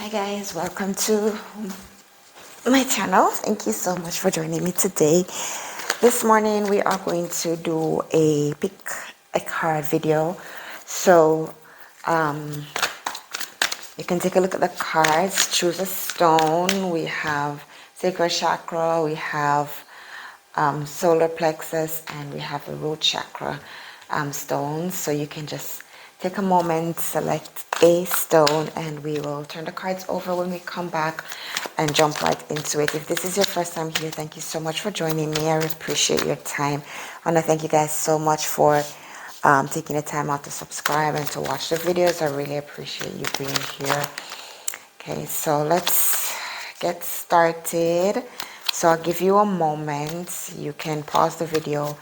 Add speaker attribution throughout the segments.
Speaker 1: Hi guys, welcome to my channel. Thank you so much for joining me today. This morning we are going to do a pick a card video. So you can take a look at the cards, choose a stone. We have sacral chakra, we have solar plexus, and we have the root chakra stones. So you can just take a moment, select a stone, and we will turn the cards over when we come back and jump right into it. If this is your first time here, thank you so much for joining me. I appreciate your time. I want to thank you guys so much for taking the time out to subscribe and to watch the videos. I really appreciate you being here. Okay, so let's get started. So I'll give you a moment. You can pause the video,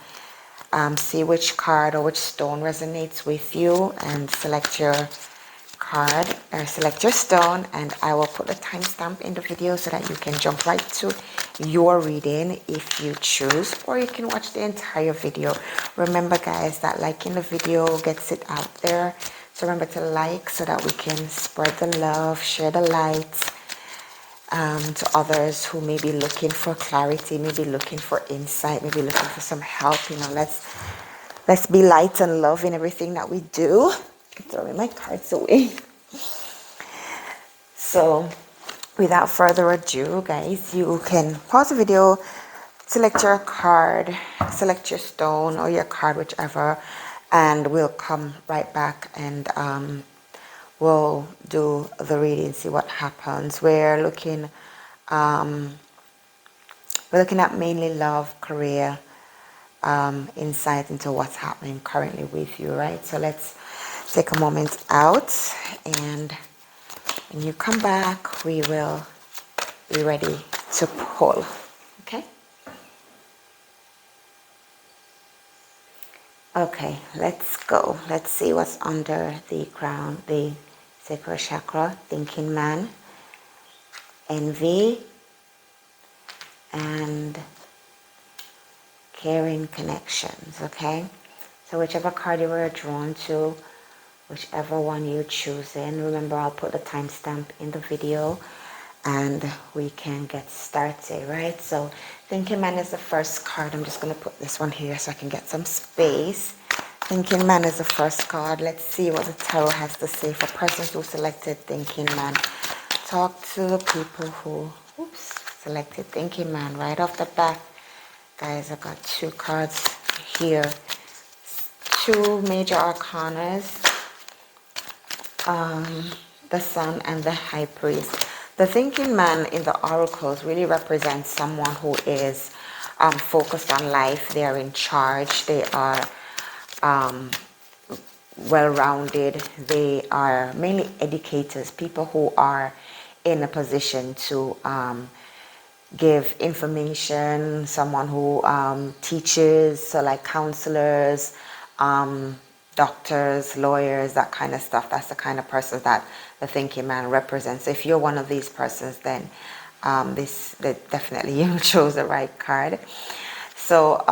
Speaker 1: see which card or which stone resonates with you, and select your card or select your stone, and I will put a timestamp in the video so that you can jump right to your reading if you choose, or you can watch the entire video. Remember guys that liking the video gets it out there, so remember to like so that we can spread the love, share the light to others who may be looking for clarity, maybe looking for insight, maybe looking for some help. You know, let's be light and love in everything that we do. I'm throwing my cards away. So without further ado, guys, you can pause the video, select your card, select your stone or your card, whichever, and we'll come right back and we'll do the reading, see what happens. We're looking at mainly love, career, insight into what's happening currently with you, right? So let's take a moment out, and when you come back, we will be ready to pull. Okay? Okay, let's go. Let's see what's under the crown, the sacral chakra. Thinking man, envy, and caring connections. Okay, so whichever card you were drawn to, whichever one you choose in, remember I'll put the timestamp in the video and we can get started, right? So thinking man is the first card. I'm just going to put this one here so I can get some space. Thinking man is the first card. Let's see what the tarot has to say for persons who selected thinking man. Talk to the people who selected thinking man. Right off the bat, guys, I got two cards here, two major arcanas, the Sun and the High Priest. The thinking man in the oracles really represents someone who is focused on life. They are in charge. They are well-rounded. They are mainly educators, people who are in a position to give information, someone who teaches, so like counselors, doctors, lawyers, that kind of stuff. That's the kind of person that the thinking man represents. If you're one of these persons, then definitely you chose the right card. So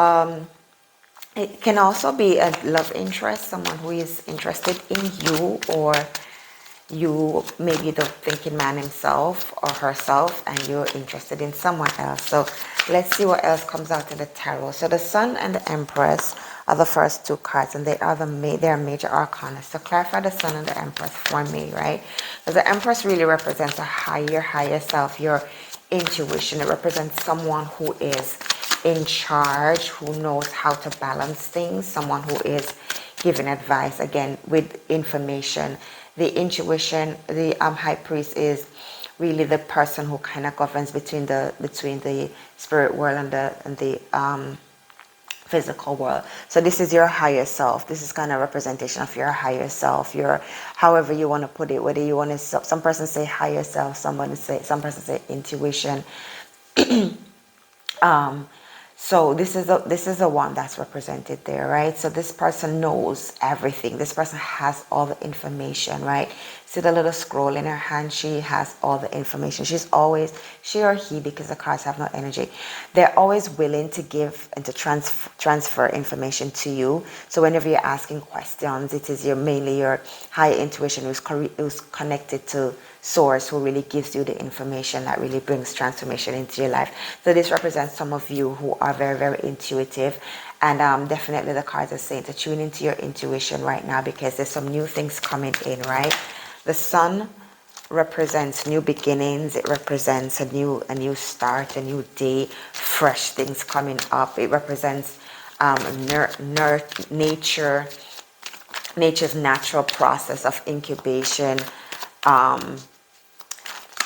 Speaker 1: it can also be a love interest, someone who is interested in you, or you maybe the thinking man himself or herself, and you're interested in someone else. So let's see what else comes out in the tarot. So the Sun and the Empress are the first two cards, and they are they are major arcana. So clarify the Sun and the Empress for me, right? So the Empress really represents a higher self, your intuition. It represents someone who is in charge, who knows how to balance things, someone who is giving advice, again, with information. The intuition, the High Priest is really the person who kind of governs between the spirit world and the physical world. So this is your higher self. This is kind of representation of your higher self, your, however you want to put it, whether you want to, some person say higher self, some person say intuition. So this is the one that's represented there, right? So this person knows everything. This person has all the information, right? See the little scroll in her hand? She has all the information. She's always, she or he, because the cards have no energy, they're always willing to give and to transfer information to you. So whenever you're asking questions, it is mainly your higher intuition who's connected to source, who really gives you the information that really brings transformation into your life. So this represents some of you who are very, very intuitive. And definitely the cards are saying to tune into your intuition right now, because there's some new things coming in, right? The sun represents new beginnings. It represents a new start, a new day, fresh things coming up. It represents nature's natural process of incubation,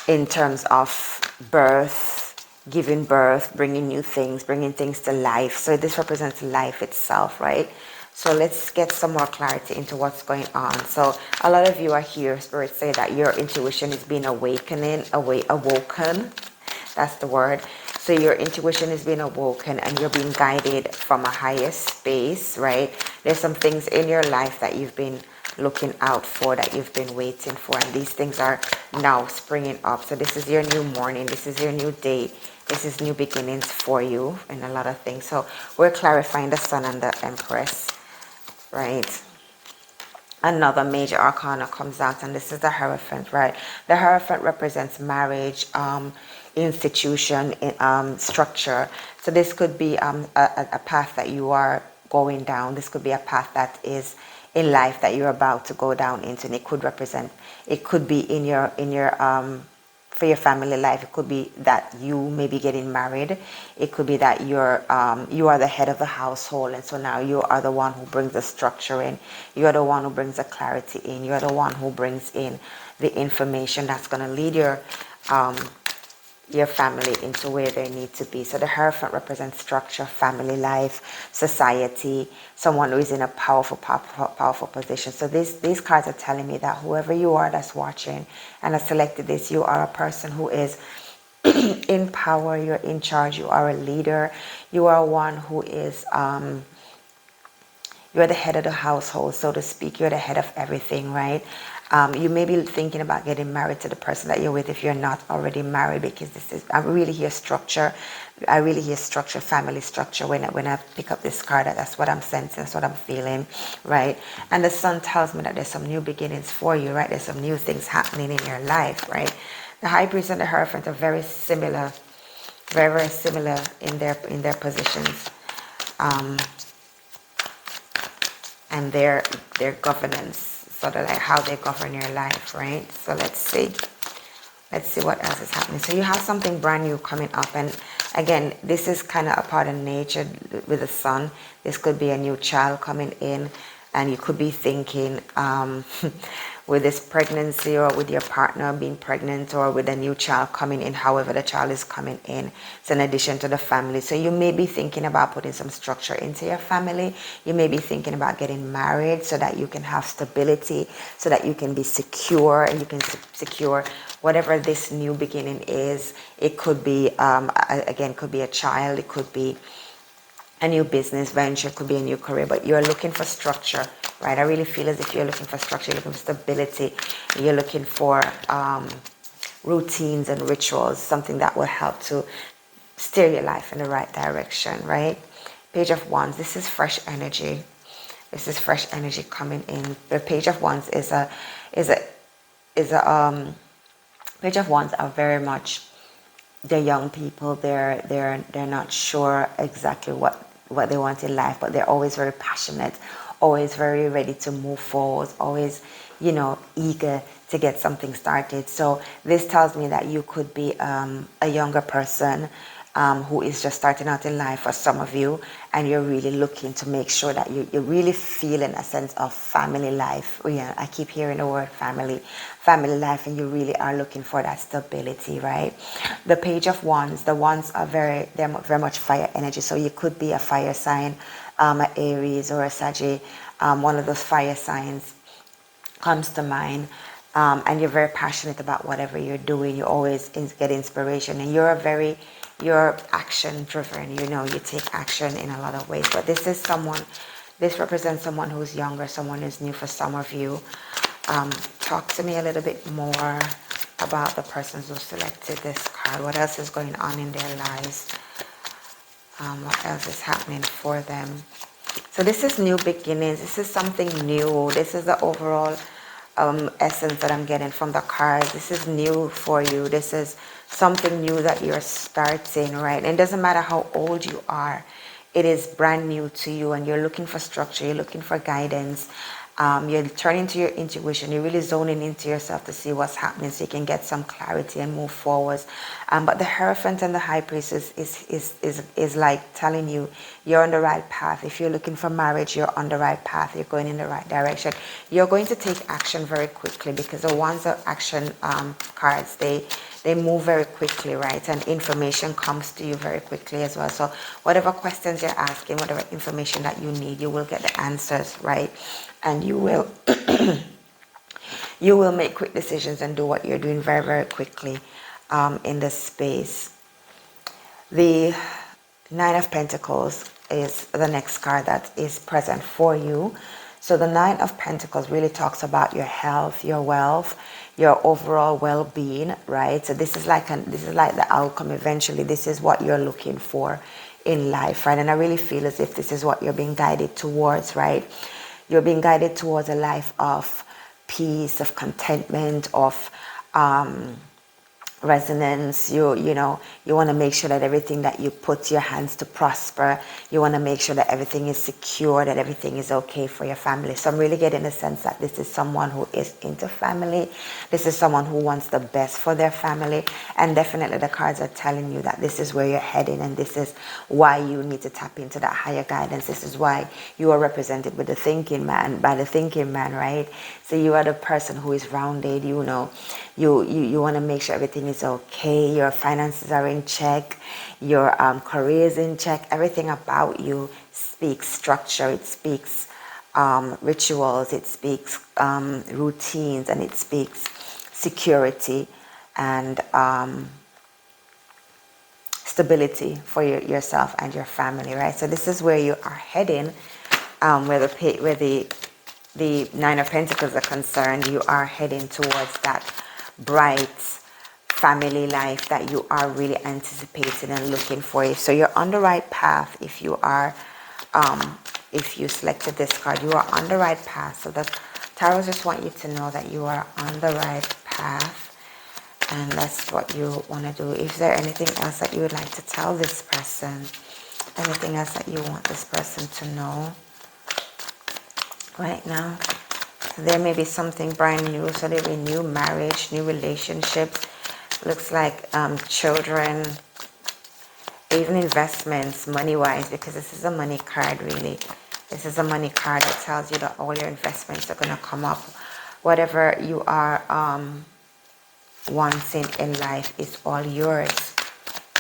Speaker 1: in terms of birth, giving birth, bringing new things, bringing things to life. So this represents life itself, right? So let's get some more clarity into what's going on. So a lot of you are here, Spirit say that your intuition is being awoken. That's the word. So your intuition is being awoken and you're being guided from a higher space, right? There's some things in your life that you've been looking out for, that you've been waiting for, and these things are now springing up. So this is your new morning. This is your new day. This is new beginnings for you and a lot of things. So we're clarifying the Sun and the Empress, right? Another major arcana comes out, and this is the Hierophant, right? The Hierophant represents marriage, institution, structure. So this could be a path that you are going down. This could be a path that is in life that you're about to go down into, and it could be in your for your family life. It could be that you may be getting married. It could be that you are the head of the household, and so now you are the one who brings the structure in. You are the one who brings the clarity in. You are the one who brings in the information that's going to lead your family into where they need to be. So the Hierophant represents structure, family life, society, someone who is in a powerful position. So these cards are telling me that whoever you are that's watching and has selected this, you are a person who is in power, you're in charge, you are a leader, you are one who is you're the head of the household, so to speak. You're the head of everything, right? You may be thinking about getting married to the person that you're with if you're not already married, because I really hear structure. I really hear structure, family structure. When I pick up this card, that's what I'm sensing, that's what I'm feeling, right? And the Sun tells me that there's some new beginnings for you, right? There's some new things happening in your life, right? The High Priest and the Hierophant are very similar, very, very similar in their positions. And their governance, sort of like how they govern your life, right? So let's see what else is happening. So you have something brand new coming up, and again, this is kind of a part of nature with the Sun. This could be a new child coming in, and you could be thinking with this pregnancy, or with your partner being pregnant, or with a new child coming in, however the child is coming in. It's an addition to the family. So you may be thinking about putting some structure into your family. You may be thinking about getting married so that you can have stability, so that you can be secure, and you can secure whatever this new beginning is. It could be, again, could be a child, it could be a new business venture, could be a new career, but you're looking for structure, right? I really feel as if you're looking for structure, you're looking for stability, you're looking for routines and rituals, something that will help to steer your life in the right direction, right? Page of Wands, this is fresh energy. This is fresh energy coming in. The Page of Wands Page of Wands are very much, they're young people. They're not sure exactly what they want in life, but they're always very passionate, always very ready to move forward, always, eager to get something started. So this tells me that you could be a younger person who is just starting out in life, for some of you, and you're really looking to make sure that you're really feeling a sense of family life. Yeah, I keep hearing the word family life, and you really are looking for that stability, right? The Page of Wands, the Wands are they're very much fire energy, so you could be a fire sign, an Aries or a Sagittarius. One of those fire signs comes to mind. And you're very passionate about whatever you're doing. You always get inspiration, and you're action driven. You take action in a lot of ways. But this represents someone who's younger, someone who's new for some of you. Talk to me a little bit more about the persons who selected this card. What else is going on in their lives? What else is happening for them? So this is new beginnings. This is something new. This is the overall essence that I'm getting from the cards. This is new for you. This is something new that you're starting, right? And it doesn't matter how old you are. It is brand new to you, and you're looking for structure. You're looking for guidance. You're turning to your intuition. You're really zoning into yourself to see what's happening so you can get some clarity and move forwards. But the Hierophant and the High Priest is like telling you you're on the right path. If you're looking for marriage, you're on the right path. You're going in the right direction. You're going to take action very quickly, because the ones that action cards, they move very quickly, right? And information comes to you very quickly as well. So whatever questions you're asking, whatever information that you need, you will get the answers, right? And you will you will make quick decisions and do what you're doing very, very quickly in this space. The Nine of Pentacles is the next card that is present for you. So the Nine of Pentacles really talks about your health, your wealth, your overall well-being, right? So this is like the outcome eventually. This is what you're looking for in life, right? And I really feel as if this is what you're being guided towards, right? You're being guided towards a life of peace, of contentment, of resonance. You know, you want to make sure that everything that you put your hands to prosper. You want to make sure that everything is secure, that everything is okay for your family. So I'm really getting the sense that this is someone who is into family. This is someone who wants the best for their family. And definitely the cards are telling you that this is where you're heading, and this is why you need to tap into that higher guidance. This is why you are represented with the thinking man, by the thinking man, right? So you are the person who is rounded. You know, you want to make sure everything is okay. Your finances are in check. Your career is in check. Everything about you speaks structure. It speaks rituals. It speaks routines, and it speaks security and stability for yourself and your family, right? So this is where you are heading, where the Nine of Pentacles are concerned. You are heading towards that bright family life that you are really anticipating and looking for. So you're on the right path. If you are, if you selected this card, you are on the right path. So the tarot just want you to know that you are on the right path, and that's what you want to do. Is there anything else that you would like to tell this person? Anything else that you want this person to know right now? So there may be something brand new. So there may be new marriage, new relationships. Looks like children, even investments, money-wise, because this is a money card, really. This is a money card that tells you that all your investments are going to come up. Whatever you are wanting in life is all yours.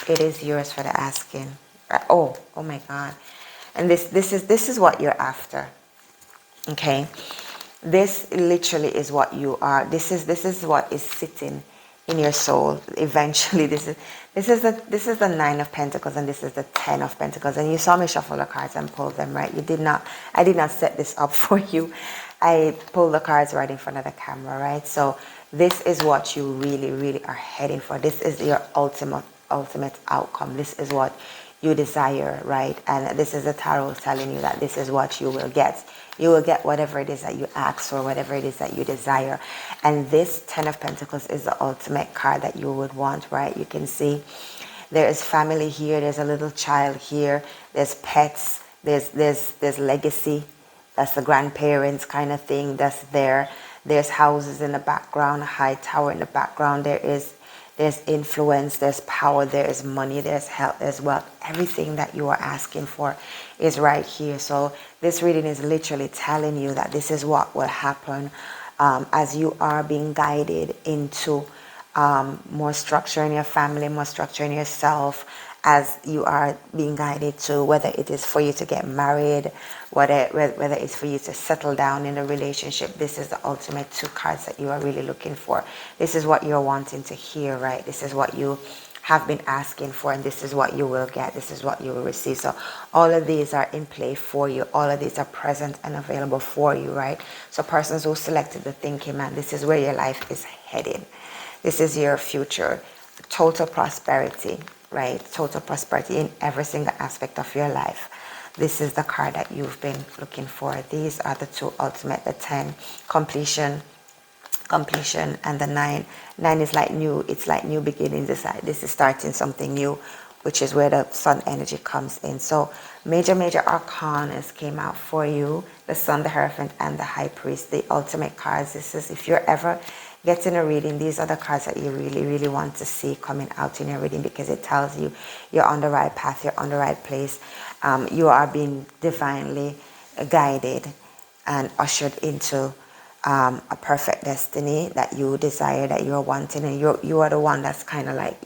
Speaker 1: It is yours for the asking. Oh my God. And this is what you're after. Okay, this literally is what you are. This is what is sitting in your soul. Eventually, this is the Nine of Pentacles, and this is the Ten of Pentacles. And you saw me shuffle the cards and pull them, right? I did not set this up for you. I pulled the cards right in front of the camera, right? So this is what you really, really are heading for. This is your ultimate outcome. This is what you desire, right? And this is the tarot telling you that this is what you will get. You will get whatever it is that you ask for, whatever it is that you desire. And this Ten of Pentacles is the ultimate card that you would want, right? You can see there is family here. There's a little child here. There's pets. There's legacy. That's the grandparents kind of thing that's there. There's houses in the background, a high tower in the background. There's influence, there's power, there's money, there's health, there's wealth. Everything that you are asking for is right here. So this reading is literally telling you that this is what will happen as you are being guided into more structure in your family, more structure in yourself, as you are being guided to whether it is for you to get married, whether it's for you to settle down in a relationship. This is the ultimate two cards that you are really looking for. This is what you're wanting to hear, right? This is what you have been asking for, and this is what you will get, this is what you will receive. So all of these are in play for you, all of these are present and available for you, right? So persons who selected the thinking man, this is where your life is heading, this is your future, total prosperity, right? Total prosperity in every single aspect of your life. This is the card that you've been looking for. These are the two ultimate, the 10, completion, and the 9. 9 is like new, it's like new beginnings. This is starting something new, which is where the sun energy comes in. So major arcanas came out for you, the sun, the hierophant, and the high priest, the ultimate cards. This is, if you're ever getting a reading, these are the cards that you really want to see coming out in your reading, because it tells you you're on the right path, you're on the right place. You are being divinely guided and ushered into a perfect destiny that you desire, that you're wanting, and you are the one that's kind of like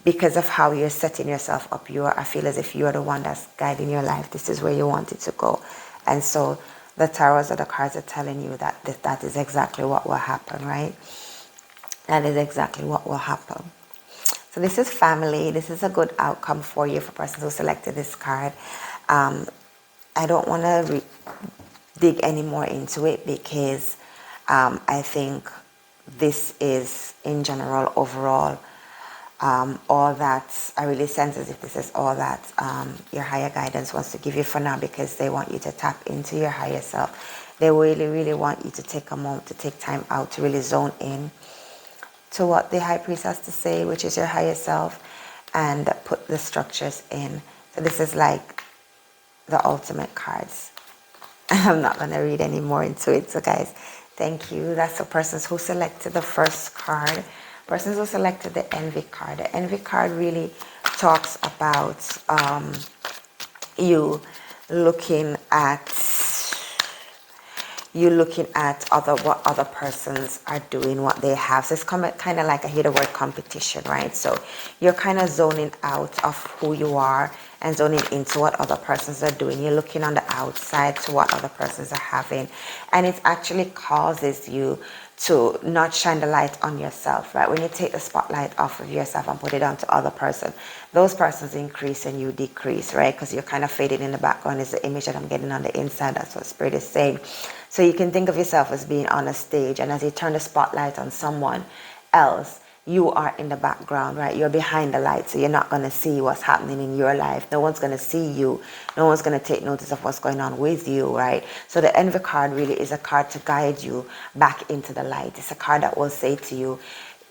Speaker 1: because of how you're setting yourself up, I feel as if you are the one that's guiding your life. This is where you want it to go. And so the tarots or the cards are telling you that that is exactly what will happen, right? That is exactly what will happen. So this is family. This is a good outcome for you, for persons who selected this card. I don't want to dig any more into it, because I think this is, in general, overall, all that I really sense as if this is all that your higher guidance wants to give you for now, because they want you to tap into your higher self. They really want you to take a moment, to take time out, to really zone in to what the high priest has to say, which is your higher self, and put the structures in. So this is like the ultimate cards. I'm not going to read any more into it. So guys, thank you. That's the persons who selected the first card. Persons who selected the envy card. The envy card really talks about you looking at what other persons are doing, what they have. So it's kind of like, I hear the word competition, right? So you're kind of zoning out of who you are and zoning into what other persons are doing. You're looking on the outside to what other persons are having, and it actually causes you to not shine the light on yourself, right? When you take the spotlight off of yourself and put it onto other person, those persons increase and you decrease, right? Because you're kind of fading in the background is the image that I'm getting on the inside. That's what Spirit is saying. So you can think of yourself as being on a stage, and as you turn the spotlight on someone else, you are in the background, right? You're behind the light, so you're not going to see what's happening in your life. No one's going to see you. No one's going to take notice of what's going on with you, right? So the envy card really is a card to guide you back into the light. It's a card that will say to you,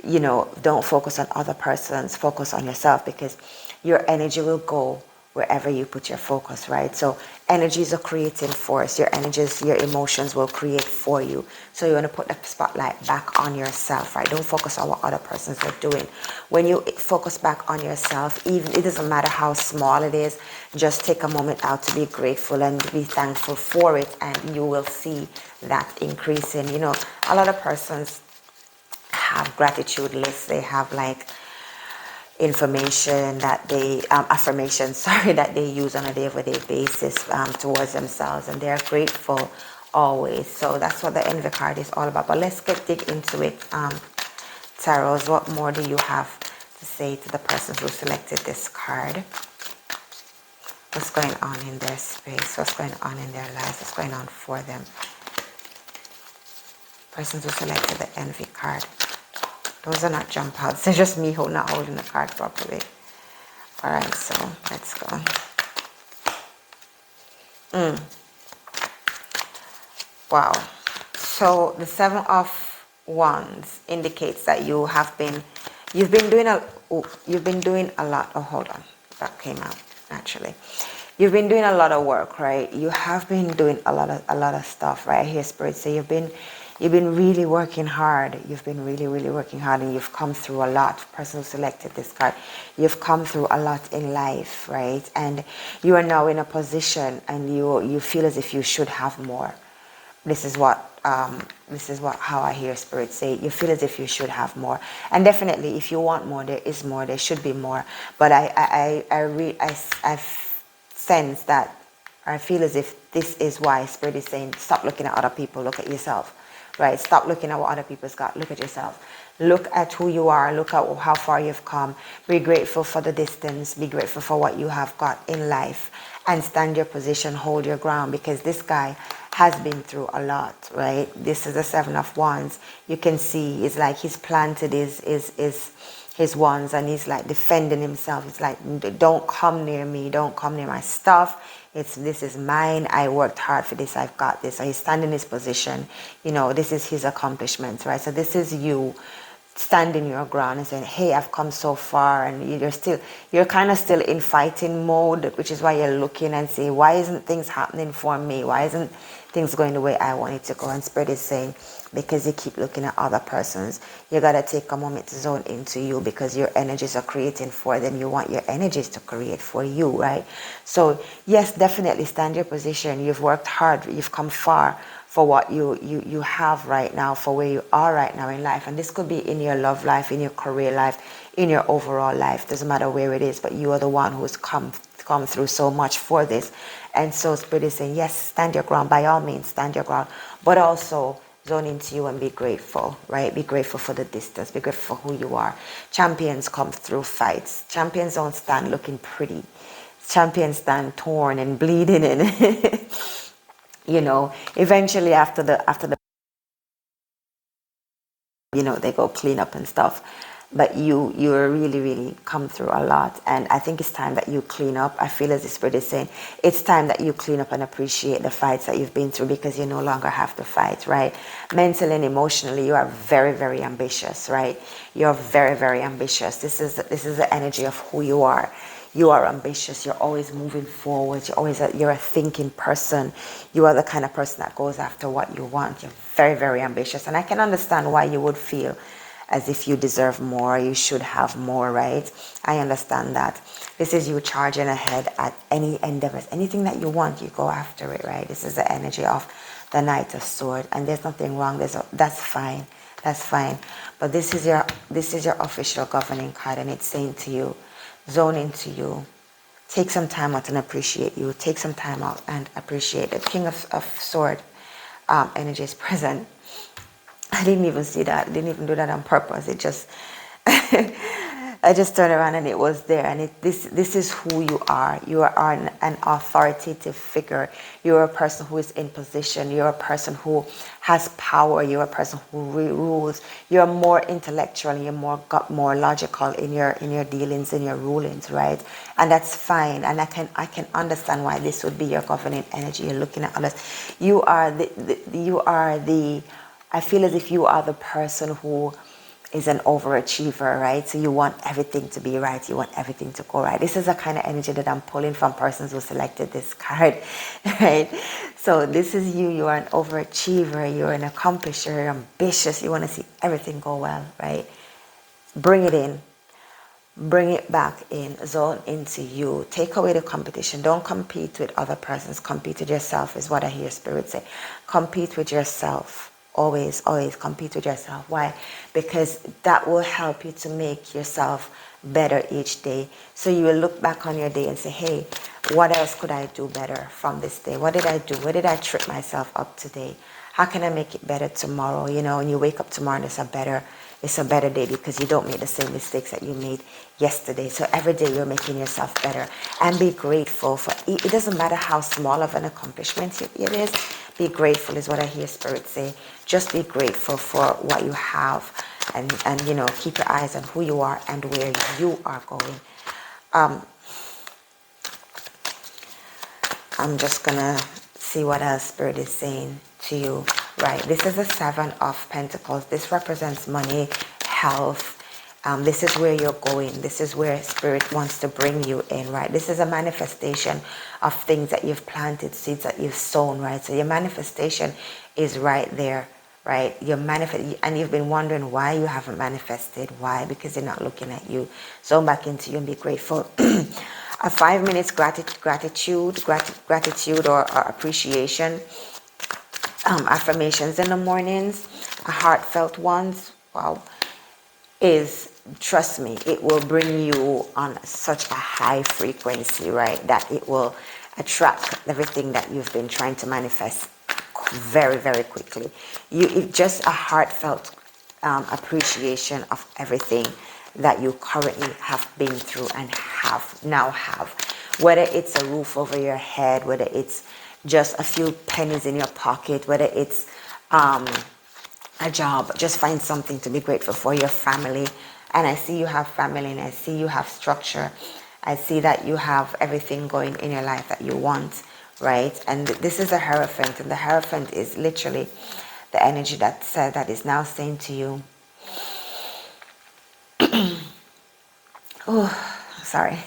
Speaker 1: you know, don't focus on other persons, focus on yourself, because your energy will go wherever you put your focus, right? So energy is a creating force. Your energies, your emotions will create for you. So you want to put the spotlight back on yourself, right? Don't focus on what other persons are doing. When you focus back on yourself, even it doesn't matter how small it is, just take a moment out to be grateful and be thankful for it, and you will see that increasing. You know, a lot of persons have gratitude lists. They have like information that they affirmations that they use on a day-to-day basis towards themselves, and they're grateful always. So that's what the envy card is all about. But let's dig into it. Tarots, what more do you have to say to the persons who selected this card? What's going on in their space? What's going on in their lives? What's going on for them? Persons who selected the envy card. Those are not jump outs. They're just me not holding the card properly. Alright, so let's go. Wow. So the 7 of Wands indicates that you've been doing a lot. Oh, hold on. That came out naturally. You've been doing a lot of work, right? You have been doing a lot of stuff, right? I hear Spirit say you've been really working hard. You've been really working hard, and you've come through a lot. Person who selected this card, you've come through a lot in life, right? And you are now in a position, and you feel as if you should have more. This is what how I hear Spirit say. You feel as if you should have more, and definitely, if you want more, there is more. There should be more. But I sense that, I feel as if this is why Spirit is saying, stop looking at other people, look at yourself. right? Stop looking at what other people's got. Look at yourself. Look at who you are. Look at how far you've come. Be grateful for the distance. Be grateful for what you have got in life. And stand your position. Hold your ground. Because this guy has been through a lot, right? This is the Seven of Wands. You can see it's like he's planted his wands and he's like defending himself. It's like, don't come near me. Don't come near my stuff. This is mine. I worked hard for this. I've got this. So he's standing his position. You know, this is his accomplishments, right? So this is you standing your ground and saying, hey, I've come so far, and you're kind of still in fighting mode, which is why you're looking and saying, why isn't things happening for me? Why isn't things going the way I want it to go? And Spirit is saying, because you keep looking at other persons, you got to take a moment to zone into you, because your energies are creating for them. You want your energies to create for you, right? So yes, definitely stand your position. You've worked hard. You've come far for what you have right now, for where you are right now in life. And this could be in your love life, in your career life, in your overall life. Doesn't matter where it is, but you are the one who's come through so much for this. And so Spirit is saying, yes, stand your ground. By all means, stand your ground. But also zone into you and be grateful, right? Be grateful for the distance. Be grateful for who you are. Champions come through fights. Champions don't stand looking pretty. Champions stand torn and bleeding and you know, eventually after the you know, they go clean up and stuff. But you're really come through a lot, and I think it's time that you clean up. I feel as the Spirit is saying it's time that you clean up and appreciate the fights that you've been through, because you no longer have to fight, right? Mentally and emotionally, you are very ambitious, right? You're very ambitious. This is the energy of who you are. You are ambitious. You're always moving forward. You're a thinking person. You are the kind of person that goes after what you want. You're very ambitious, and I can understand why you would feel as if you deserve more, you should have more, right? I understand that. This is you charging ahead at any endeavors. Anything that you want, you go after it, right? This is the energy of the Knight of Swords, and there's nothing wrong. That's fine. That's fine. But this is your official governing card, and it's saying to you, zone into you. Take some time out and appreciate you. Take some time out and appreciate the King of Sword energy is present. I didn't even see that. I didn't even do that on purpose. It just, I just turned around and it was there. And this is who you are. You are an authoritative figure. You're a person who is in position. You're a person who has power. You're a person who rules. You're more intellectual. You're more logical in your dealings, in your rulings, right? And that's fine. And I can understand why this would be your governing energy. You're looking at others. You are the I feel as if you are the person who is an overachiever, right? So you want everything to be right. You want everything to go right. This is the kind of energy that I'm pulling from persons who selected this card, right? So this is you. You are an overachiever. You're an accomplisher. You're ambitious. You want to see everything go well, right? Bring it in. Bring it back in. Zone into you. Take away the competition. Don't compete with other persons. Compete with yourself is what I hear Spirit say. Compete with yourself. Always compete with yourself. Why? Because that will help you to make yourself better each day. So you will look back on your day and say, hey, what else could I do better from this day? What did I do? Where did I trip myself up today? How can I make it better tomorrow? You know, and you wake up tomorrow and it's a better day because you don't make the same mistakes that you made yesterday. So every day you're making yourself better, and be grateful for it. It doesn't matter how small of an accomplishment it is. Be grateful is what I hear Spirit say. Just be grateful for what you have, and you know, keep your eyes on who you are and where you are going. I'm just gonna see what else Spirit is saying to you. Right, this is the Seven of Pentacles. This represents money, health. This is where you're going. This is where Spirit wants to bring you in, right? This is a manifestation of things that you've planted, seeds that you've sown, right? So your manifestation is right there, right? And you've been wondering why you haven't manifested. Why? Because they're not looking at you. Zone back into you and be grateful. A 5 minutes gratitude or appreciation. Affirmations in the mornings, heartfelt ones, wow, trust me, it will bring you on such a high frequency, right, that it will attract everything that you've been trying to manifest very, very quickly. It's just a heartfelt appreciation of everything that you currently have been through and now have. Whether it's a roof over your head, whether it's just a few pennies in your pocket, whether it's a job, just find something to be grateful for. Your family, and I see you have family, and I see you have structure. I see that you have everything going in your life that you want, right? And this is a Hierophant, and the Hierophant is literally the energy that is now saying to you, oh, sorry.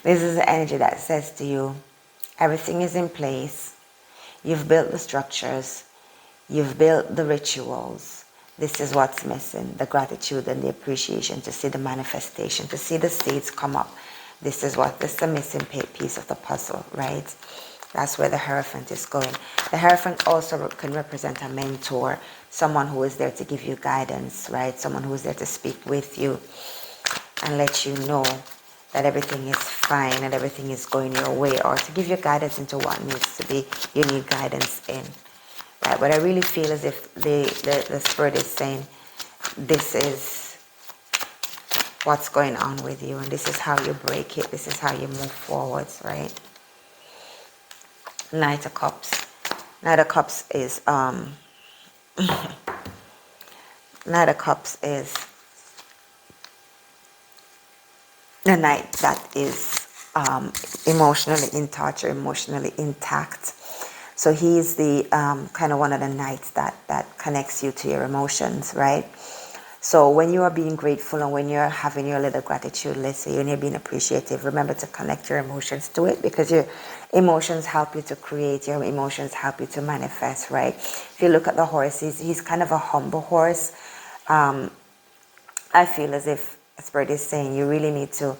Speaker 1: This is the energy that says to you, everything is in place. You've built the structures. You've built the rituals. This is what's missing, the gratitude and the appreciation, to see the manifestation, to see the seeds come up. This is the missing piece of the puzzle, right? That's where the Hierophant is going. The Hierophant also can represent a mentor, someone who is there to give you guidance, right? Someone who is there to speak with you and let you know that everything is fine and everything is going your way, or to give you guidance into what needs to be, you need guidance in. Right? But I really feel as if the Spirit is saying, this is what's going on with you, and this is how you break it, this is how you move forwards, right? Knight of Cups. Knight of Cups is Knight of Cups is the knight that is emotionally in touch or emotionally intact. So he's the kind of one of the knights that connects you to your emotions, right? So when you are being grateful and when you're having your little gratitude list, when you're being appreciative, remember to connect your emotions to it, because your emotions help you to create, your emotions help you to manifest, right? If you look at the horse, he's kind of a humble horse. I feel as if Spirit is saying you really need to,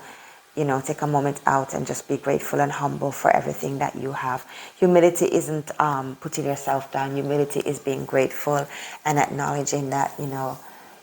Speaker 1: take a moment out and just be grateful and humble for everything that you have. Humility isn't putting yourself down. Humility is being grateful and acknowledging that,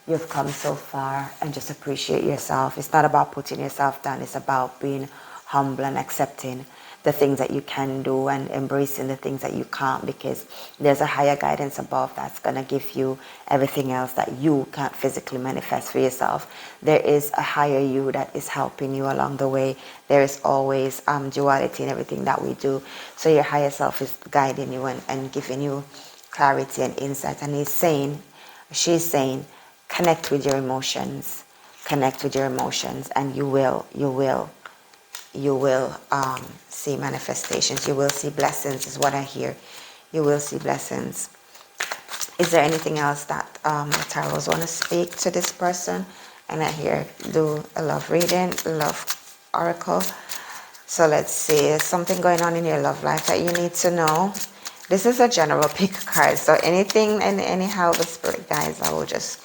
Speaker 1: you've come so far, and just appreciate yourself. It's not about putting yourself down. It's about being humble and accepting the things that you can do and embracing the things that you can't, because there's a higher guidance above that's going to give you everything else that you can't physically manifest for yourself. There is a higher you that is helping you along the way. There is always duality in everything that we do. So your higher self is guiding you and giving you clarity and insight. And she's saying, connect with your emotions. Connect with your emotions, and you will see manifestations. You will see blessings, is what I hear. You will see blessings. Is there anything else that the tarots want to speak to this person? And I hear do a love reading, love oracle. So let's see, is something going on in your love life that you need to know? This is a general pick card, so anything and anyhow the Spirit guides, I will just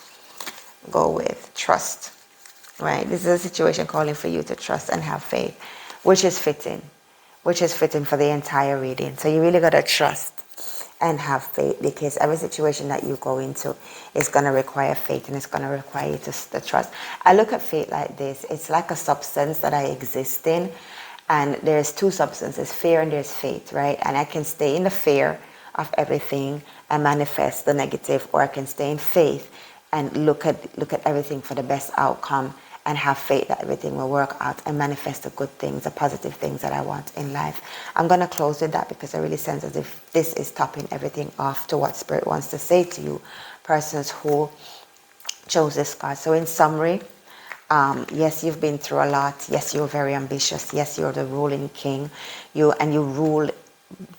Speaker 1: go with trust, right? This is a situation calling for you to trust and have faith, which is fitting for the entire reading. So you really got to trust and have faith, because every situation that you go into is going to require faith, and it's going to require you to trust. I look at faith like this. It's like a substance that I exist in, and there's two substances, fear and there's faith, right? And I can stay in the fear of everything and manifest the negative, or I can stay in faith and look at everything for the best outcome and have faith that everything will work out and manifest the good things, the positive things that I want in life. I'm going to close with that because I really sense as if this is topping everything off to what Spirit wants to say to you, persons who chose this card. So in summary, yes, you've been through a lot. Yes, you're very ambitious. Yes, you're the ruling king. You rule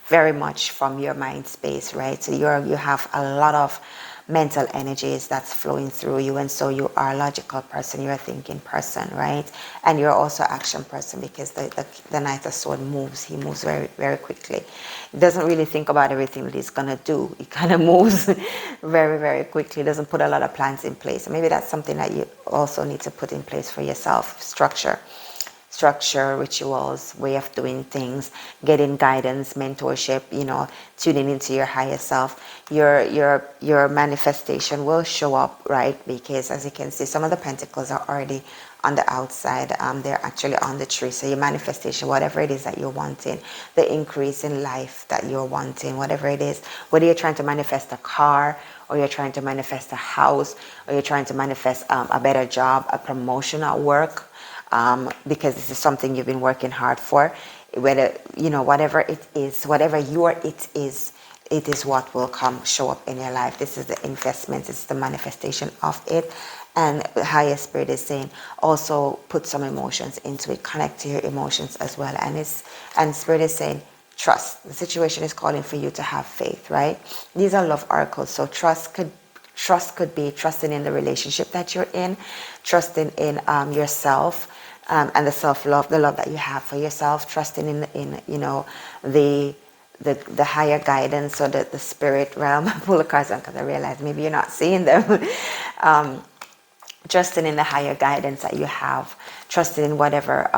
Speaker 1: very much from your mind space, right? So you have a lot of mental energies that's flowing through you, and so you are a logical person, you're a thinking person, right? And you're also action person, because the Knight of Swords moves. He moves very, very quickly. He doesn't really think about everything that he's gonna do. He kind of moves very, very quickly. He doesn't put a lot of plans in place. And maybe that's something that you also need to put in place for yourself, structure. structure, rituals, way of doing things, getting guidance, mentorship, you know, tuning into your higher self. Your manifestation will show up, right? Because as you can see, some of the pentacles are already on the outside. They're actually on the tree. So your manifestation, whatever it is that you're wanting, the increase in life that you're wanting, whatever it is, whether you're trying to manifest a car, or you're trying to manifest a house, or you're trying to manifest a better job, a promotion at work, because this is something you've been working hard for. Whether, you know, whatever it is, whatever your it is what will come show up in your life. This is the investment, it's the manifestation of it. And the higher spirit is saying also put some emotions into it, connect to your emotions as well. And spirit is saying trust. The situation is calling for you to have faith, right? These are love oracles. So trust could be trusting in the relationship that you're in, trusting in yourself, and the self-love, the love that you have for yourself, trusting in you know, the higher guidance, or the spirit realm. Pull the cards on because I realize maybe you're not seeing them. Trusting in the higher guidance that you have, trusting in whatever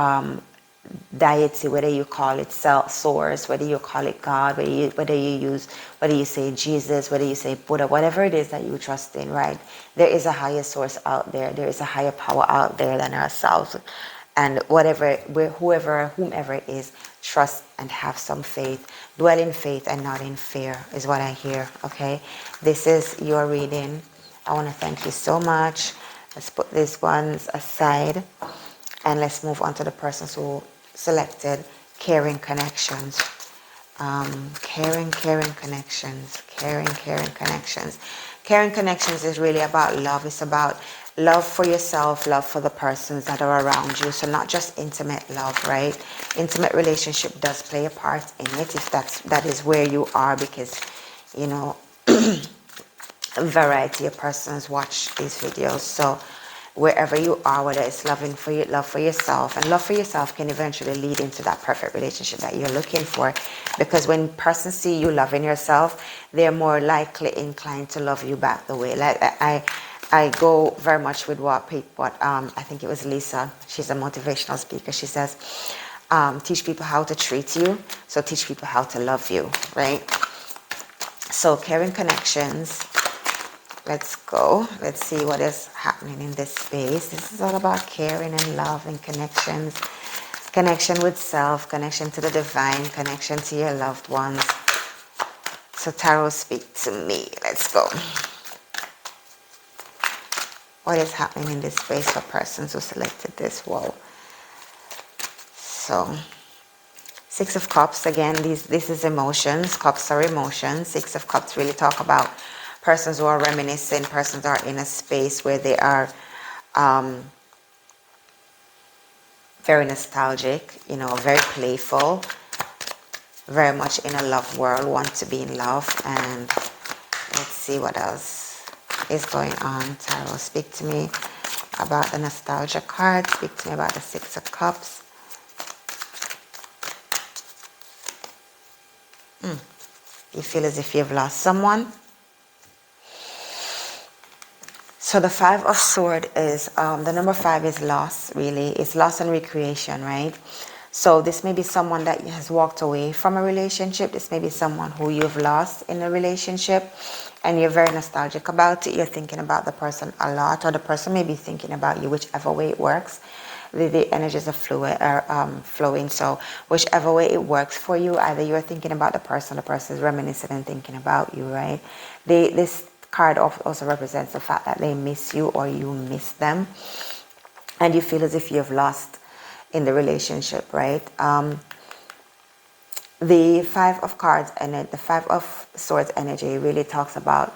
Speaker 1: deity, whether you call it source, whether you call it God, whether you say Jesus, whether you say Buddha, whatever it is that you trust in, right? There is a higher source out there. There is a higher power out there than ourselves. And whomever it is, trust and have some faith. Dwell in faith and not in fear is what I hear, okay? This is your reading. I want to thank you so much. Let's put these ones aside and let's move on to the persons who selected caring connections. Caring connections. Caring connections. Caring connections is really about love. It's about love for yourself, love for the persons that are around you. So not just intimate love, right? Intimate relationship does play a part in it if that is where you are, because, you know, a variety of persons watch these videos. So wherever you are, whether it's love for yourself, and love for yourself can eventually lead into that perfect relationship that you're looking for, because when persons see you loving yourself, they're more likely inclined to love you back the way. Like I go very much with what I think it was Lisa, she's a motivational speaker, she says, teach people how to treat you, so teach people how to love you, right? So caring connections. Let's go. Let's see what is happening in this space. This is all about caring and love and connections. Connection with self, connection to the divine, connection to your loved ones. So Tarot, speak to me. Let's go. What is happening in this space for persons who selected this? Whoa. So, Six of Cups. Again, this is emotions. Cups are emotions. Six of Cups really talk about persons who are reminiscing, persons are in a space where they are very nostalgic, you know, very playful, very much in a love world, want to be in love. And let's see what else is going on. Tarot, speak to me about the nostalgia card. Speak to me about the Six of Cups. You feel as if you've lost someone. So the Five of Swords is, the number 5 is loss, really. It's loss and recreation, right? So this may be someone that has walked away from a relationship. This may be someone who you've lost in a relationship and you're very nostalgic about it. You're thinking about the person a lot, or the person may be thinking about you, whichever way it works. The energies are flowing. So whichever way it works for you, either you're thinking about the person is reminiscing and thinking about you, right? This card also represents the fact that they miss you or you miss them, and you feel as if you've lost in the relationship, right? The Five of Cards and the Five of Swords energy really talks about,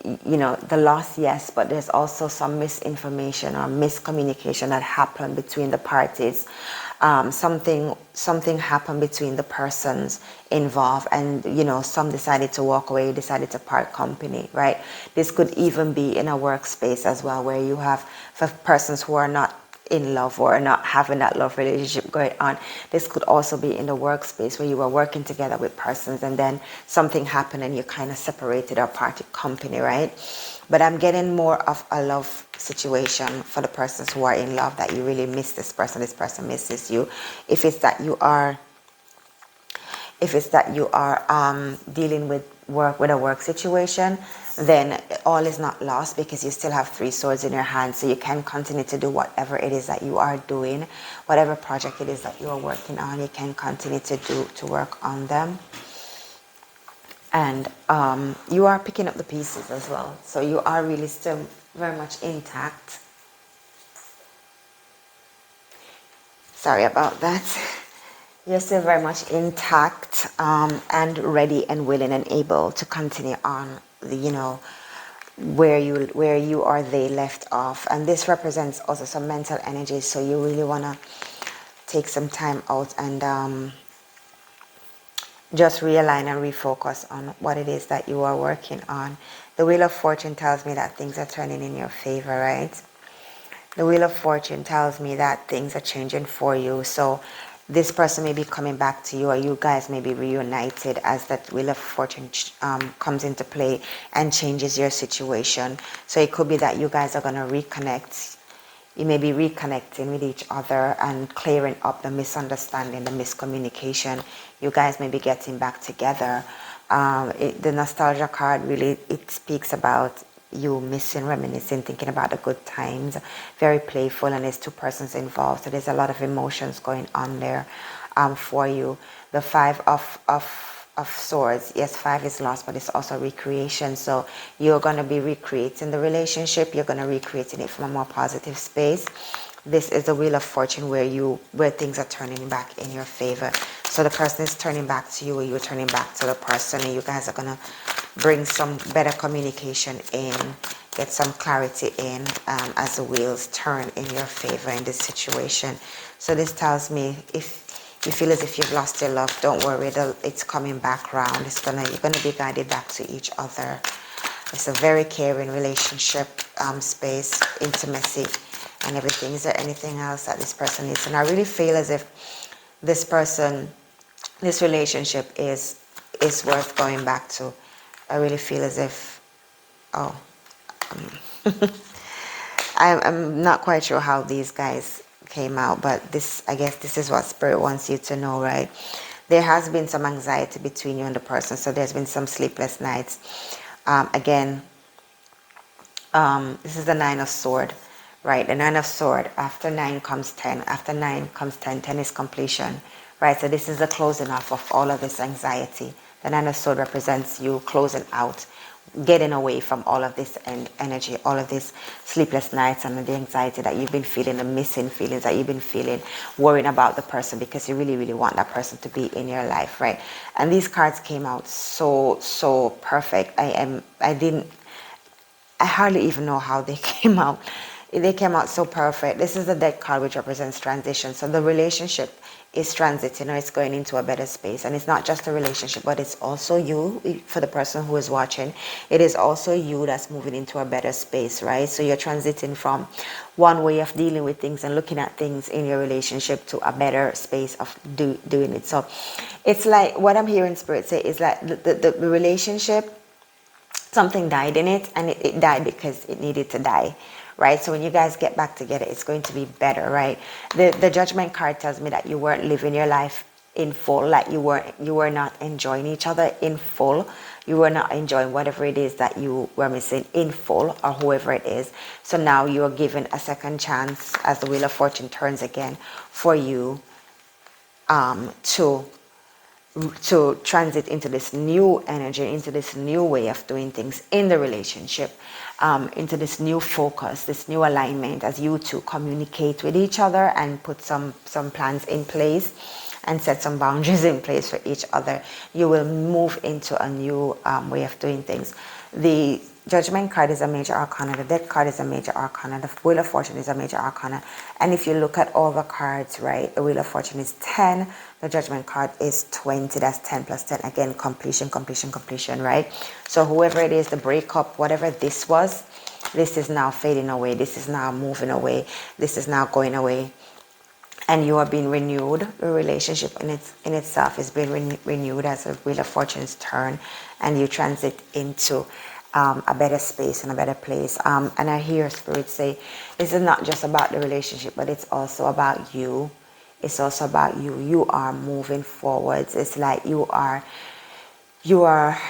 Speaker 1: you know, the loss, yes, but there's also some misinformation or miscommunication that happened between the parties. Something happened between the persons involved, and, you know, some decided to walk away, decided to part company, right? This could even be in a workspace as well, where you have, for persons who are not in love or not having that love relationship going on. This could also be in the workspace where you were working together with persons and then something happened and you kind of separated or parted company, right? But I'm getting more of a love situation for the persons who are in love, that you really miss this person misses you. If it's that you are dealing with a work situation, then all is not lost, because you still have 3 swords in your hand, so you can continue to do whatever it is that you are doing, whatever project it is that you are working on, you can continue to work on them. And you are picking up the pieces as well, so you are really still very much intact. Sorry about that. You're still very much intact, and ready and willing and able to continue on, where you or they left off. And this represents also some mental energy, so you really want to take some time out and just realign and refocus on what it is that you are working on. The Wheel of Fortune tells me that things are turning in your favor, right? The Wheel of Fortune tells me that things are changing for you. So this person may be coming back to you, or you guys may be reunited as that Wheel of Fortune comes into play and changes your situation. So it could be that you guys are going to reconnect. You may be reconnecting with each other and clearing up the misunderstanding, the miscommunication. You guys may be getting back together. The nostalgia card really, it speaks about you missing, reminiscing, thinking about the good times. Very playful, and there's 2 persons involved, so there's a lot of emotions going on there for you. The 5 of Swords, yes, 5 is lost, but it's also recreation. So you're going to be recreating the relationship. You're going to recreating it from a more positive space. This is the Wheel of Fortune where things are turning back in your favor. So the person is turning back to you, or you're turning back to the person, and you guys are going to bring some better communication in, get some clarity in as the wheels turn in your favor in this situation. So this tells me, if you feel as if you've lost your love, don't worry, it's coming back around. You're gonna be guided back to each other. It's a very caring relationship, space, intimacy, and everything. Is there anything else that this person needs? And I really feel as if this relationship is worth going back to. I really feel as if, I'm not quite sure how these guys came out, but I guess this is what Spirit wants you to know, right? There has been some anxiety between you and the person, so there's been some sleepless nights. Again, this is the 9 of Swords, right? The 9 of Swords, after 9 comes 10. After 9 comes 10. 10 is completion, right? So this is the closing off of all of this anxiety. The 9 of Swords represents you closing out, getting away from all of this energy, all of these sleepless nights and the anxiety that you've been feeling, the missing feelings that you've been feeling, worrying about the person because you really, really want that person to be in your life, right? And these cards came out so perfect. I hardly even know how they came out. They came out so perfect. This is the Death card, which represents transition. So the relationship is transiting, or it's going into a better space. And it's not just a relationship, but it's also you, for the person who is watching. It is also you that's moving into a better space, right? So you're transiting from one way of dealing with things and looking at things in your relationship to a better space of doing it. So it's like, what I'm hearing Spirit say is like the relationship, something died in it, and it died because it needed to die, right? So when you guys get back together, it's going to be better, right? The Judgment card tells me that you weren't living your life in full, like you were not enjoying each other in full. You were not enjoying whatever it is that you were missing in full, or whoever it is. So now you are given a second chance as the Wheel of Fortune turns again for you to transit into this new energy, into this new way of doing things in the relationship, into this new focus, this new alignment, as you two communicate with each other and put some plans in place and set some boundaries in place for each other. You will move into a new way of doing things. The Judgment card is a major arcana. The Death card is a major arcana. The Wheel of Fortune is a major arcana. And if you look at all the cards, right, the Wheel of Fortune is 10. The Judgment card is 20. That's 10 plus 10. Again, completion, right? So whoever it is, the breakup, whatever this was, this is now fading away. This is now moving away. This is now going away. And you are being renewed. The relationship in itself is being renewed as the Wheel of Fortune's turn. And you transit into a better space and a better place. And I hear Spirit say, this is not just about the relationship, but it's also about you. It's also about you. You are moving forwards. It's like you are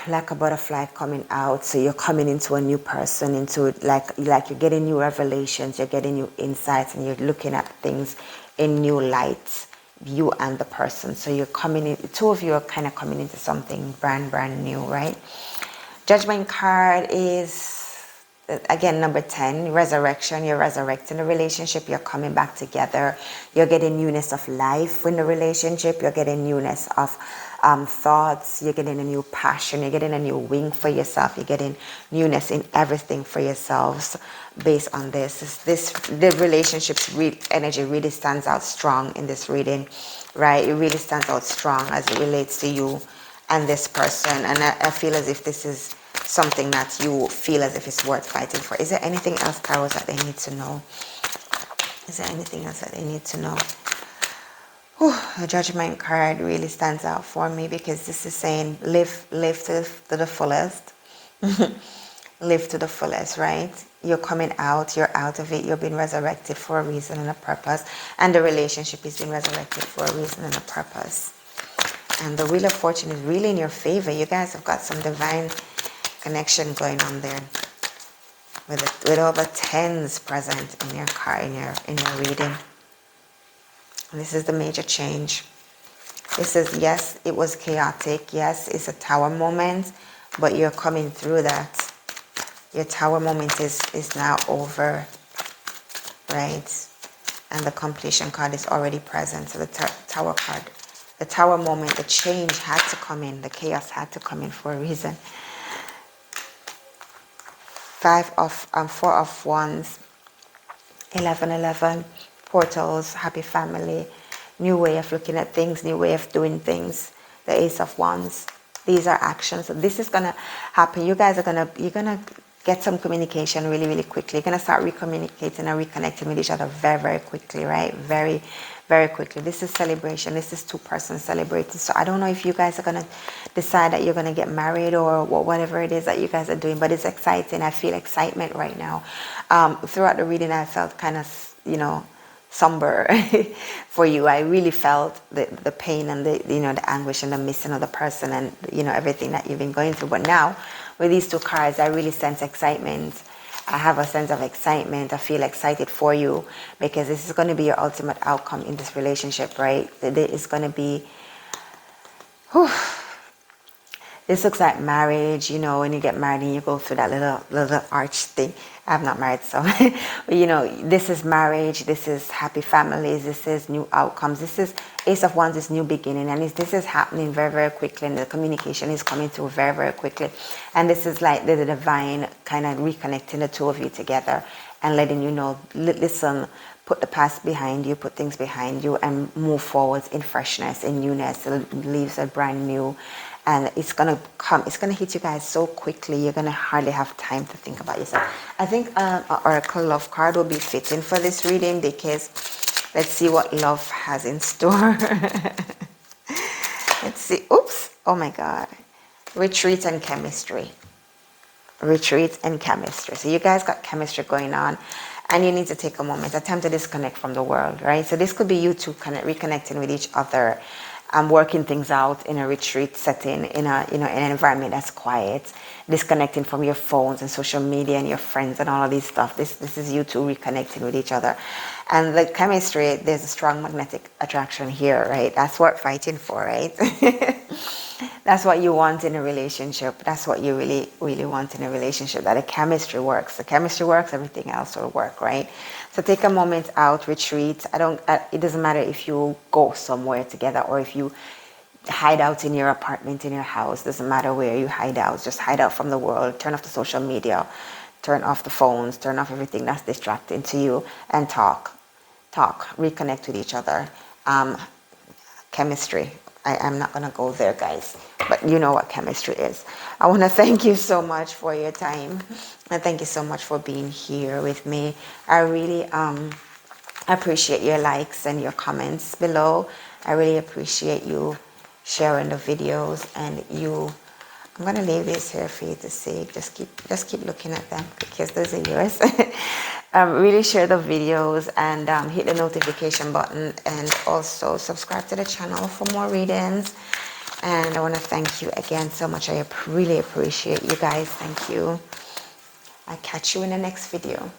Speaker 1: like a butterfly coming out. So you're coming into a new person, into like you're getting new revelations, you're getting new insights, and you're looking at things in new light, you and the person. So you're coming in, two of you are kind of coming into something brand new, right? Judgment card is, again, number 10, resurrection. You're resurrecting the relationship. You're coming back together. You're getting newness of life in the relationship. You're getting newness of thoughts. You're getting a new passion. You're getting a new wing for yourself. You're getting newness in everything for yourselves based on this. The relationship's energy really stands out strong in this reading, right? It really stands out strong as it relates to you and this person. And I feel as if this is something that you feel as if it's worth fighting for. Is there anything else, Taurus, that they need to know? Is there anything else that they need to know? Whew, the Judgment card really stands out for me, because this is saying live to the fullest. Live to the fullest, right? You're coming out, you're out of it, you're being resurrected for a reason and a purpose, and the relationship is being resurrected for a reason and a purpose. And the Wheel of Fortune is really in your favor. You guys have got some divine connection going on there, with all the tens present in your card, in your reading. And this is the major change. This is, yes, it was chaotic. Yes, it's a tower moment, but you're coming through that. Your tower moment is now over, right? And the completion card is already present. So the tower card, the tower moment, the change had to come in. The chaos had to come in for a reason. 4 of Wands, 11, portals, happy family, new way of looking at things, new way of doing things. The Ace of Wands. These are actions. So this is gonna happen. You guys are you're gonna get some communication really quickly. You're gonna start recommunicating and reconnecting with each other very quickly, right? Very quickly. This is celebration. This is two persons celebrating. So I don't know if you guys are gonna decide that you're gonna get married or whatever it is that you guys are doing, but it's exciting. I feel excitement right now. Throughout the reading, I felt kind of, somber for you. I really felt the pain and the anguish and the missing of the person, and everything that you've been going through. But now with these two cards, I really sense excitement. I have a sense of excitement. I feel excited for you, because this is going to be your ultimate outcome in this relationship, right? It's going to be, this looks like marriage, when you get married and you go through that little arch thing. I'm not married, so, but this is marriage, this is happy families, this is new outcomes, this is Ace of Wands, is new beginning, and this is happening very quickly, and the communication is coming through very quickly. And this is like the divine kind of reconnecting the two of you together and letting you know, listen, put the past behind you, put things behind you, and move forwards in freshness, in newness. The leaves are brand new. And it's going to hit you guys so quickly, you're going to hardly have time to think about yourself. I think an Oracle Love card will be fitting for this reading, because let's see what love has in store. Let's see. Oops. Oh my God. Retreat and chemistry. Retreat and chemistry. So you guys got chemistry going on, and you need to take a moment, attempt to disconnect from the world, right? So this could be you two kind of reconnecting with each other. Working things out in a retreat setting, in an environment that's quiet, disconnecting from your phones and social media and your friends and all of these stuff. This is you two reconnecting with each other. And the chemistry, there's a strong magnetic attraction here, right? That's what fighting for, right? That's what you want in a relationship. That's what you really want in a relationship, that the chemistry works. The chemistry works, everything else will work, right? So take a moment out, retreat. It doesn't matter if you go somewhere together or if you hide out in your apartment, in your house. Doesn't matter where you hide out. Just hide out from the world. Turn off the social media. Turn off the phones. Turn off everything that's distracting to you, and talk. Reconnect with each other. Chemistry. I'm not going to go there, guys, but you know what chemistry is. I want to thank you so much for your time, and thank you so much for being here with me. I really appreciate your likes and your comments below. I really appreciate you sharing the videos and you I'm gonna leave these here for you to see. Just keep looking at them because those are yours. Really share the videos and hit the notification button, and also subscribe to the channel for more readings. And I want to thank you again so much. I really appreciate you guys. Thank you. I'll catch you in the next video.